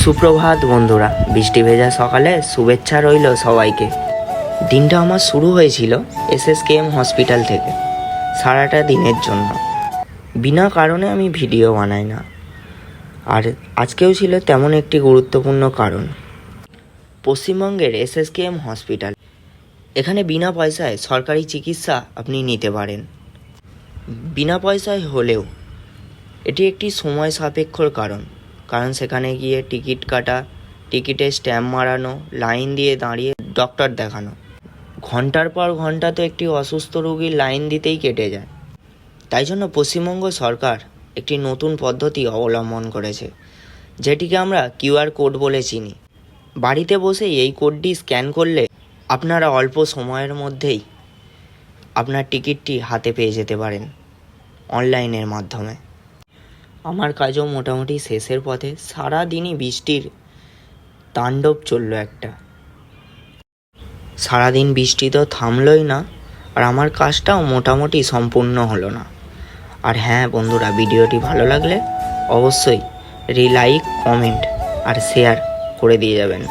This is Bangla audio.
সুপ্রভাত বন্ধুরা, বৃষ্টি ভেজা সকালে শুভেচ্ছা রইল সবাইকে। দিনটা আমার শুরু হয়েছিল SSKM হসপিটাল থেকে। সারাটা দিনের জন্য বিনা কারণে আমি ভিডিও বানাই না, আর আজকেও ছিল তেমন একটি গুরুত্বপূর্ণ কারণ। পশ্চিমবঙ্গের SSKM হসপিটাল, এখানে বিনা পয়সায় সরকারি চিকিৎসা আপনি নিতে পারেন। বিনা পয়সায় হলেও এটি একটি সময় সাপেক্ষর কারণ সেখানে গিয়ে টিকিট কাটা, টিকিটে স্ট্যাম্প মারানো, লাইন দিয়ে দাঁড়িয়ে ডক্টর দেখানো, ঘন্টার পর ঘন্টা তো একটি অসুস্থ রোগীর লাইন দিতেই কেটে যায়। তাই জন্য পশ্চিমবঙ্গ সরকার একটি নতুন পদ্ধতি অবলম্বন করেছে, যেটিকে আমরা QR কোড বলে চিনি। বাড়িতে বসেই এই কোডটি স্ক্যান করলে আপনারা অল্প সময়ের মধ্যেই আপনার টিকিটটি হাতে পেয়ে যেতে পারেন অনলাইনের মাধ্যমে। আমার কাজও মোটামুটি শেষের পথে। সারাদিনই বৃষ্টির তাণ্ডব চললো একটা। সারাদিন বৃষ্টি তো থামলই না, আর আমার কাজটাও মোটামুটি সম্পূর্ণ হলো না। আর হ্যাঁ বন্ধুরা, ভিডিওটি ভালো লাগলে অবশ্যই লাইক, কমেন্ট আর শেয়ার করে দিয়ে যাবেন।